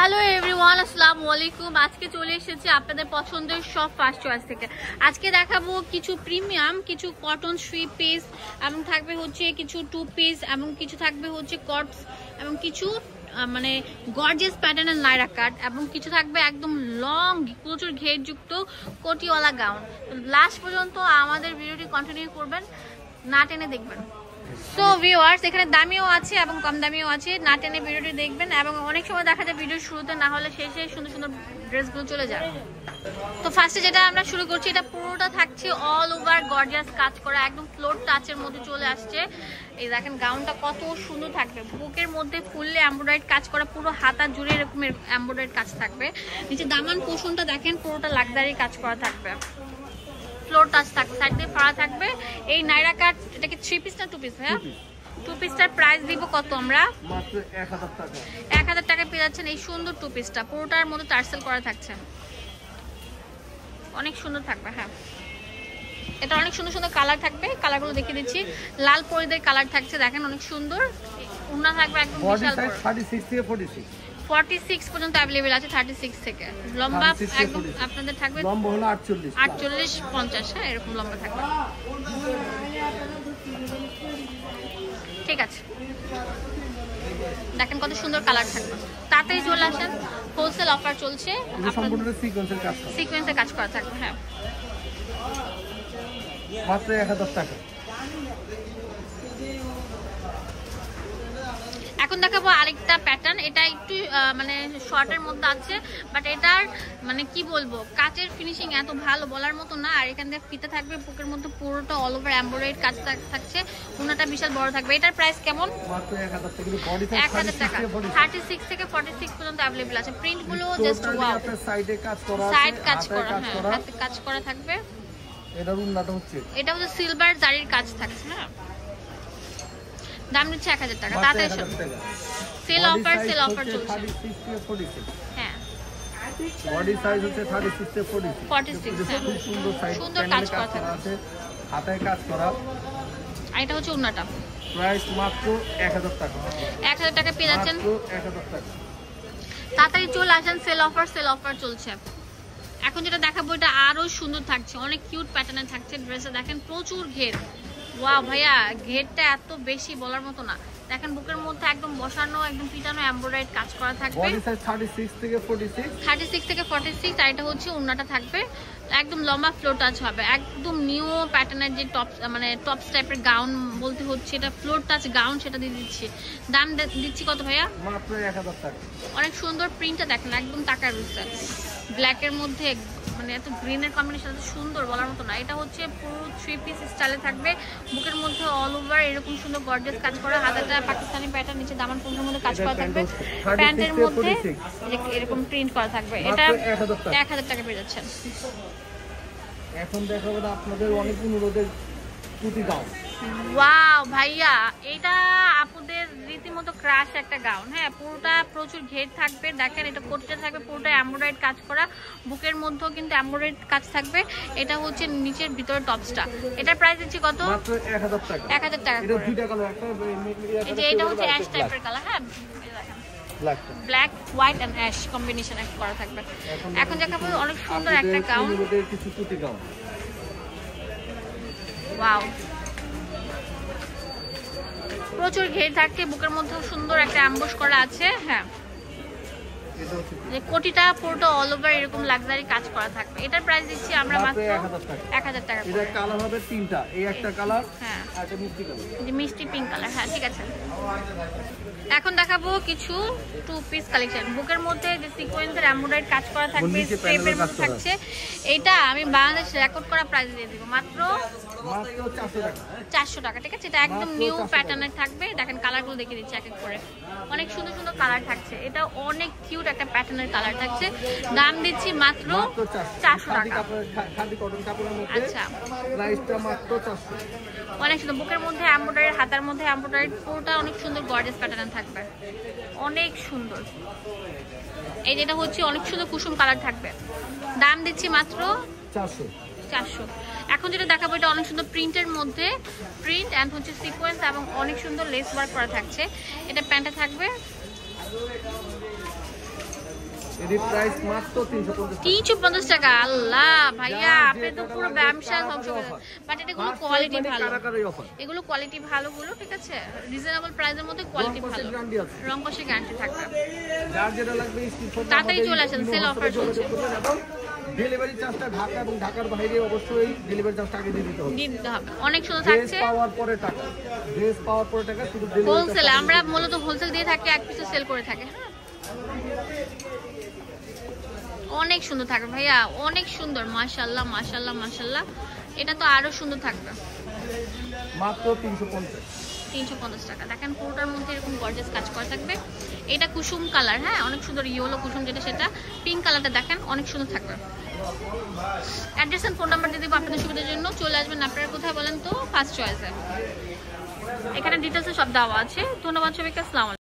Hello everyone, আসসালামু আলাইকুম। আজকে চলে এসেছি আপনাদের পছন্দের সব ফার্স্ট চয়েস থেকে। আজকে দেখাবো কিছু প্রিমিয়াম, কিছু কটন 3 পিস, এবং থাকবে হচ্ছে কিছু 2 পিস, এবং কিছু থাকবে হচ্ছে কটস, এবং কিছু মানে গর্জিয়াস প্যাটার্নের নাইরা কাট, এবং কিছু থাকবে একদম লং প্রচুর ঘেরযুক্ত কোটিওয়ালা গাউন। লাস্ট পর্যন্ত আমাদের ভিডিওটি কন্টিনিউ করবেন, না টেনে দেখবেন। সো ভিউয়ার্স, এখানে দামিও আছে এবং কম দামিও আছে, না টেনে ভিডিওটি দেখবেন। এবং অনেক সময় দেখা যায় ভিডিওর শুরুতে না হলে শেষে সুন্দর সুন্দর ড্রেসগুলো চলে যায়। তো ফার্স্টে যেটা আমরা শুরু করছি, এটা পুরোটা থাকছে অল ওভার গর্জিয়াস কাজ করা, একদম ফ্লোর টাচের মধ্যে চলে আসছে। এই দেখেন গাউনটা কত সুন্দর থাকবে, বুকের মধ্যে ফুললে এমব্রয়ডারি কাজ করা, পুরো হাতা জুড়ে এরকমের এমব্রয়ডারি কাজ থাকবে। নিচে দামান পোষণটা দেখেন, পুরোটা লাক্সারি কাজ করা থাকবে, ফ্লোর টাচ থাকবে, সাইড দিয়ে ফাড়া থাকবে। এই নাইরা কাট, এটা কি 3 পিস না 2 পিস? হ্যাঁ, 2 পিসটার প্রাইস দিব কত আমরা? মাত্র 1000 টাকা। 1000 টাকা পেয়ে যাচ্ছেন এই সুন্দর 2 পিসটা, পুরোটার মধ্যে টার্সেল করা থাকছে, অনেক সুন্দর থাকবে। হ্যাঁ, এটা অনেক সুন্দর সুন্দর কালার থাকবে, কালারগুলো দেখিয়ে দিচ্ছি। লাল পরিদের কালার থাকছে, দেখেন অনেক সুন্দর। ওড়না থাকবে একদম বিশাল বড়, 36 থেকে 46 46 পর্যন্ত अवेलेबल আছে, 36 থেকে। লম্বা একদম আপনাদের থাকবে, লম্বা হলো 48 50, হ্যাঁ এরকম লম্বা থাকবে। ঠিক আছে, দেখেন কত সুন্দর কালার থাকবে। তাড়াতাড়ি চলে আসেন, হোলসেল অফার চলছে, সম্পূর্ণ সিকোয়েন্সের কাজ করা, সিকোয়েন্সে কাজ করা থাকবে। হ্যাঁ, মাত্র 1000 টাকা। এখন দেখাবো আরেকটা প্যাটার্ন, এটা একটু মানে শর্টের মধ্যে আছে, বাট এটার মানে কি বলবো, কাচের ফিনিশিং এত ভালো বলার মতো না। আর এখান থেকে ফিতে থাকবে, বুকের মধ্যে পুরোটা অল ওভার এমব্রয়ডারি কাজ থাকছে, ওনাটা বিশাল বড় থাকবে। এটার প্রাইস কেমন? মাত্র 1000 টাকা। বডি সাইজ 1000 টাকা, 36 থেকে 46 পর্যন্ত अवेलेबल আছে। প্রিন্ট গুলো জাস্ট ওয়াও, সাইডে কাজ করা আছে, সাইড কাজ করা, হ্যাঁ হাতে কাজ করা থাকবে। এটার উন্নত হচ্ছে, এটা হচ্ছে সিলভার জারির কাজ থাকছে। হ্যাঁ, দাম নিচ্ছে 1000 টাকা। তাড়াতাড়ি সেল অফার চলছে। 36 থেকে 46, হ্যাঁ বডি সাইজ হচ্ছে 36 থেকে 46, হ্যাঁ খুব সুন্দর সাইজ, সুন্দর কাজ করা আছে, হাতায় কাজ করা। আর এটা হচ্ছে ওড়নাটা, প্রাইস মাত্র 1000 টাকা। 1000 টাকা পেয়ে যাচ্ছেন, মাত্র 1000 টাকা। তাড়াতাড়ি চলে আসেন, সেল অফার চলছে। এখন যেটা দেখাবো এটা আরো সুন্দর থাকছে, অনেক কিউট প্যাটার্নে থাকছে। ড্রেসে দেখেন প্রচুর ঘের, ওয়াও ভাইয়া ঘেরটা এত বেশি বলার মতো না। দেখেন বুকের মধ্যে একদম বসানো, একদম পিটানো এমব্রয়ডারি কাজ করা থাকবে। বডি সাইজ 36 থেকে 46, 36 থেকে 46। আর এটা হচ্ছে ওড়নাটা থাকবে একদম লম্বা, ফ্লোর টাচ হবে, একদম নিউ প্যাটার্নের যে টপ মানে টপস টাইপের গাউন বলতে হচ্ছে, এটা ফ্লোর টাচ গাউন, সেটা দিয়ে দিচ্ছি। দাম দিচ্ছি কত ভাইয়া? মাত্র 1000 টাকা। অনেক সুন্দর প্রিন্টটা দেখেন, একদম টাকা রয়েছে, ব্ল্যাকের মধ্যে মানে এত গ্রিনের কম্বিনেশন এত সুন্দর বলার মতো না। এটা হচ্ছে পুরো 3 পিস স্টাইলে থাকবে, বুকের মধ্যে অল ওভার এরকম সুন্দর গর্জিয়াস কাজ করা, হাতাটা পাকিস্তানি প্যাটার্ন, নিচে দামান পণ্যের মধ্যে কাজ করা থাকবে, প্যান্টের মধ্যে এরকম প্রিন্ট করা থাকবে। এটা 1000 টাকা পেয়ে যাচ্ছেন। এখন দেখাবো আপনাদের অনেক অনুরোধের কুতি গাউন। ওয়াও ভাইয়া, এটা আপুদের রীতিমতো ক্রাশ একটা গাউন। হ্যাঁ, পুরোটা প্রচুর ঘের থাকবে, দেখেন এটা কোটিটা থাকবে পুরোটা এমব্রয়ডারি কাজ করা, বুকের মধ্যেও কিন্তু এমব্রয়ডারি কাজ থাকবে। এটা হচ্ছে নিচের ভিতরে টপসটা। এটার প্রাইস দিচ্ছি কত? মাত্র 1000 টাকা। 1000 টাকা। এটা দুইটা কালার, একটা এই যে এটা হচ্ছে অ্যাশ টাইপের কালার। হ্যাঁ, black white and ash combination একটা করা থাকবে। এখন দেখাবো অনেক সুন্দর একটা গাউন, কিছু কুতি গাউন। ওয়াও, প্রচুর ঘের থাকছে, বুকের মধ্যে সুন্দর একটা অ্যাম্বুশ করা আছে। হ্যাঁ, যে কোটিটা পুরোটা অল ওভার এরকম লাক্সারি কাজ করা থাকবে। এটার প্রাইস দিচ্ছি আমরা মাত্র 1000 টাকা। এটা কালার হবে 3টা, এই একটা কালার, হ্যাঁ আর এটা মিষ্টি কালার, যে মিষ্টি পিঙ্ক কালার। হ্যাঁ ঠিক আছে, এখন দেখাবো কিছু 2 পিস কালেকশন। বুকের মধ্যে যে সিকোয়েন্সের এমব্রয়ডারি কাজ করা থাকবে, স্টেপের মধ্যে থাকছে। এটা আমি বাংলাদেশ রেকর্ড করা প্রাইস দিয়ে দিব মাত্র 400 টাকা। ঠিক আছে, এটা একদম নিউ প্যাটার্নের থাকবে। দেখেন কালারগুলো দেখিয়ে দিচ্ছি এক এক করে, অনেক সুন্দর সুন্দর কালার থাকছে। এটা অনেক কিউট একটা প্যাটার্নের কালার থাকছে। দাম দিচ্ছি মাত্র 400 টাকা। আচ্ছা, প্রাইসটা মাত্র 400। অনেক সুন্দর, বুকের মধ্যে এমব্রয়ডারি, হাতার মধ্যে এমব্রয়ডারি, পুরোটা অনেক সুন্দর গর্জিয়াস প্যাটার্ন থাকবে, অনেক সুন্দর। এই যেটা হচ্ছে অনেক সুন্দর কুসুম কালার থাকবে। দাম দিচ্ছি মাত্র 400। এখন যেটা দেখাবো এটা অনেক সুন্দর প্রিন্টের মধ্যে, প্রিন্ট এন্ড হচ্ছে সিকোয়েন্স এবং অনেক সুন্দর লেস ওয়ার্ক করা থাকছে। এটা প্যান্টটা থাকবে এর প্রাইস মাত্র 350 350 টাকা। আল্লাহ ভাইয়া আপনি তো পুরো ব্যবসা ধ্বংস করে দিলেন। বাট এটা কোনো কোয়ালিটি ভালো, এগুলো কোয়ালিটি ভালো গুলো, ঠিক আছে, রিজনেবল প্রাইসের মধ্যে কোয়ালিটি ভালো, রং কষে গ্যারান্টি থাকবে। যার যেটা লাগবে স্ক্রিনশট তাড়াতাড়ি চলে আসেন, সেল অফার চলছে। ডেলিভারি চার্জটা ঢাকা এবং ঢাকার বাইরে অবশ্যই ডেলিভারি চার্জটা আগে দিয়ে দিতে হবে। অনেক সুন্দর থাকছে। পাওয়ার পরে টাকা, ড্রেস পাওয়ার পরে টাকা, শুধু হোলসেল, আমরা মূলত হোলসেল দিয়ে থাকি, এক পিসে সেল করে থাকি। হ্যাঁ অনেক সুন্দর থাকবে ভাইয়া, অনেক সুন্দর, মাশাআল্লাহ মাশাআল্লাহ মাশাআল্লাহ। এটা তো আরো সুন্দর থাকবে, মাত্র 350 টাকা। দেখেন পুরোটার মধ্যে এরকম গর্জিয়াস কাজ করা থাকবে। এটা কুসুম কালার, হ্যাঁ অনেক সুন্দর, ইয়েলো কুসুম যেটা সেটা, পিঙ্ক কালারটা দেখেন অনেক সুন্দর থাকবে। অ্যাড্রেস এন্ড ফোন নাম্বার দিয়ে দেবো আপনাদের সুবিধার জন্য। চলে আসবেন আপনারা কোথায় বলেন তো? ফার্স্ট চয়েসে। এখানে ডিটেলসে সব দেওয়া আছে। ধন্যবাদ সবাইকে, আসসালামু আলাইকুম।